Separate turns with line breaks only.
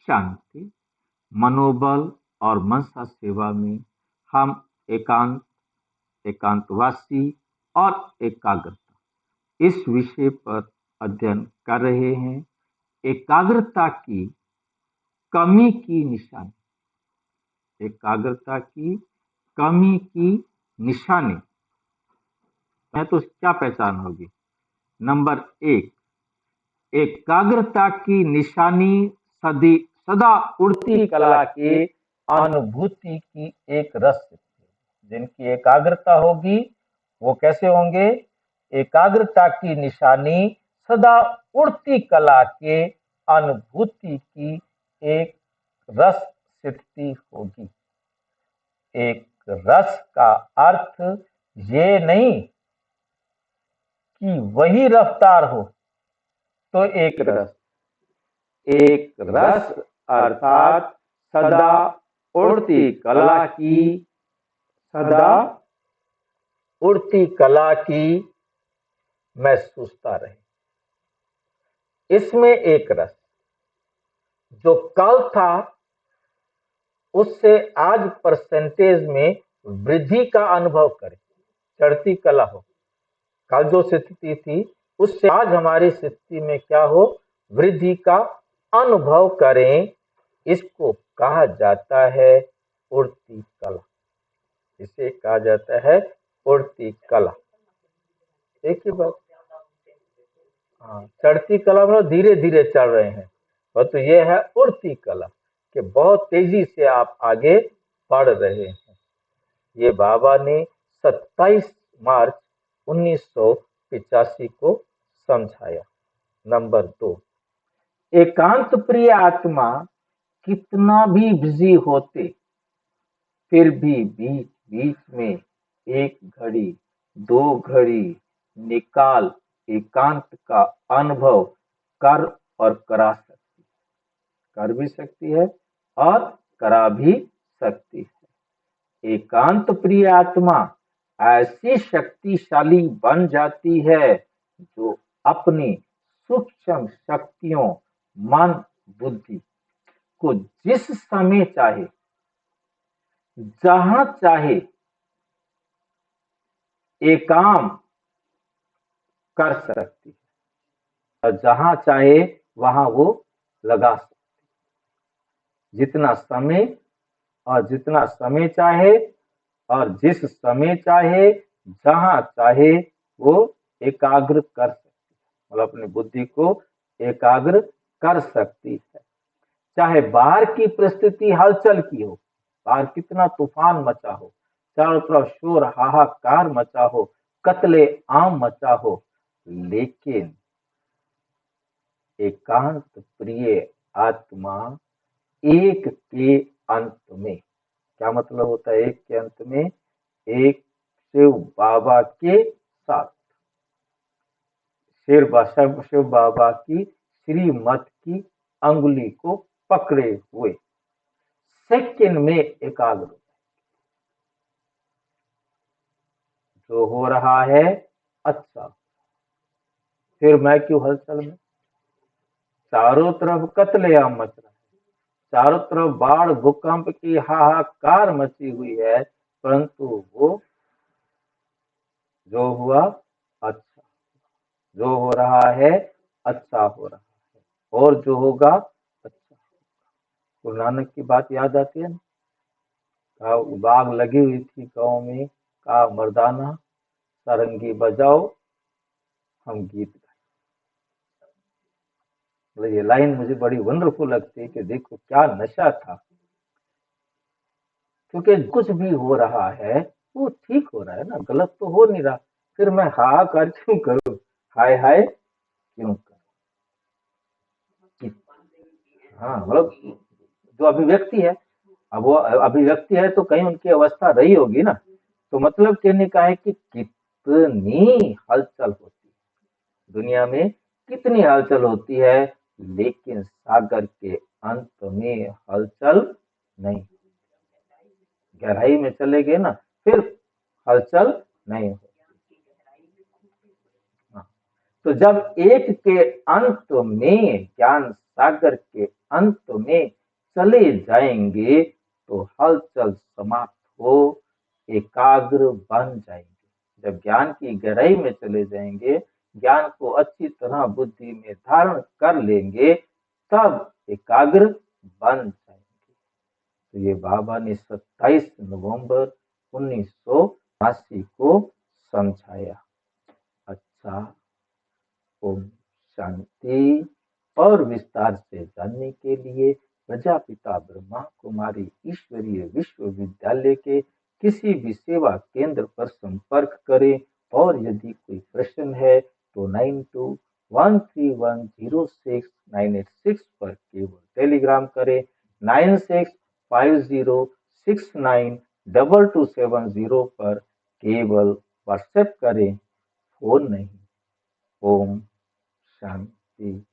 शांति, मनोबल और मनसा सेवा में हम एकांत, एकांतवासी और एकाग्रता इस विषय पर अध्ययन कर रहे हैं। एकाग्रता की कमी की निशानी, एकाग्रता की कमी की निशानी है तो क्या पहचान होगी? नंबर 1, एकाग्रता की निशानी सदा उड़ती कला के अनुभूति की एक रस। जिनकी एकाग्रता होगी वो कैसे होंगे? एकाग्रता की निशानी सदा उड़ती कला के अनुभूति की एक रस स्थिति होगी। एक रस का अर्थ ये नहीं कि वही रफ्तार हो, तो एक रस अर्थात सदा उड़ती कला की, सदा उड़ती कला की महसूसता रहे। इसमें एक रस जो कल था उससे आज परसेंटेज में वृद्धि का अनुभव करे। चढ़ती कला हो, कल जो स्थिति थी उससे आज हमारी स्थिति में क्या हो? वृद्धि का अनुभव करें। इसको कहा जाता है उड़ती कला। इसे कहा जाता है उड़ती कला। एक ही बात। हाँ, चढ़ती कला मतलब धीरे धीरे चढ़ रहे हैं, और तो ये है उड़ती कला कि बहुत तेजी से आप आगे बढ़ रहे हैं। ये बाबा ने 27 मार्च 1985 को समझाया। नंबर 2, एकांत प्रिय आत्मा कितना भी बिजी होते फिर भी बीच बीच में 1 घड़ी 2 घड़ी निकाल एकांत का अनुभव कर और करा सकती, कर भी सकती है और करा भी सकती है। एकांत प्रिय आत्मा ऐसी शक्तिशाली बन जाती है जो अपनी सूक्ष्म शक्तियों, मन, बुद्धि को जिस समय चाहे, जहां चाहे एकाम कर सकती है और जहां चाहे वहां वो लगा सकती। जितना समय चाहे और जिस समय चाहे, जहां चाहे वो एकाग्र कर सकती है, मतलब अपनी बुद्धि को एकाग्र कर सकती है। चाहे बाहर की परिस्थिति हलचल की हो, बाहर कितना तूफान मचा हो, चारों तरफ शोर हाहाकार मचा हो, कत्ले आम मचा हो, लेकिन एकांत प्रिय आत्मा एक के अंत में, क्या मतलब होता है एक के अंत में? एक शिव बाबा के साथ, शिव बाबा की श्रीमत की अंगुली को पकड़े हुए सेकंड में एकाग्र। जो हो रहा है अच्छा, फिर मैं क्यों हलचल में? चारों तरफ कत्लेआम मच रहा है, चारों तरफ बाढ़ भूकंप की हाहाकार मची हुई है, परंतु वो जो हुआ अच्छा, जो हो रहा है अच्छा हो रहा है, और जो होगा अच्छा। गुरु नानक की बात याद आती है ना, बाग लगी हुई थी गांव में, कहा मर्दाना सारंगी बजाओ हम गीत गाए। मतलब ये लाइन मुझे बड़ी वंडरफुल लगती है कि देखो क्या नशा था, क्योंकि कुछ भी हो रहा है वो ठीक हो रहा है ना, गलत तो हो नहीं रहा, फिर मैं हाहाकार क्यों करूं, हाय हाय क्यों करूं? हाँ, मतलब जो अभिव्यक्ति है, अब वो अभिव्यक्ति है तो कहीं उनकी अवस्था रही होगी ना। तो मतलब कहने का है कि कितनी हलचल होती है दुनिया में, कितनी हलचल होती है, लेकिन सागर के अंत में हलचल नहीं। गहराई में चले गए ना, फिर हलचल नहीं होती। तो जब एक के अंत में, ज्ञान सागर के अंत में चले जाएंगे तो हलचल समाप्त हो एकाग्र बन जाएंगे। जब ज्ञान की गहराई में चले जाएंगे, ज्ञान को अच्छी तरह बुद्धि में धारण कर लेंगे, तब एकाग्र बन जाएंगे। तो ये बाबा ने 27 नवंबर 1980 को समझाया। अच्छा, ओम शांति। और विस्तार से जानने के लिए प्रजापिता ब्रह्मा कुमारी ईश्वरीय विश्वविद्यालय के किसी भी सेवा केंद्र पर संपर्क करें। और यदि कोई प्रश्न है तो 9213106986 पर केवल टेलीग्राम करें। 9650692270 पर केवल व्हाट्सएप करें, फोन नहीं। ओम शांति।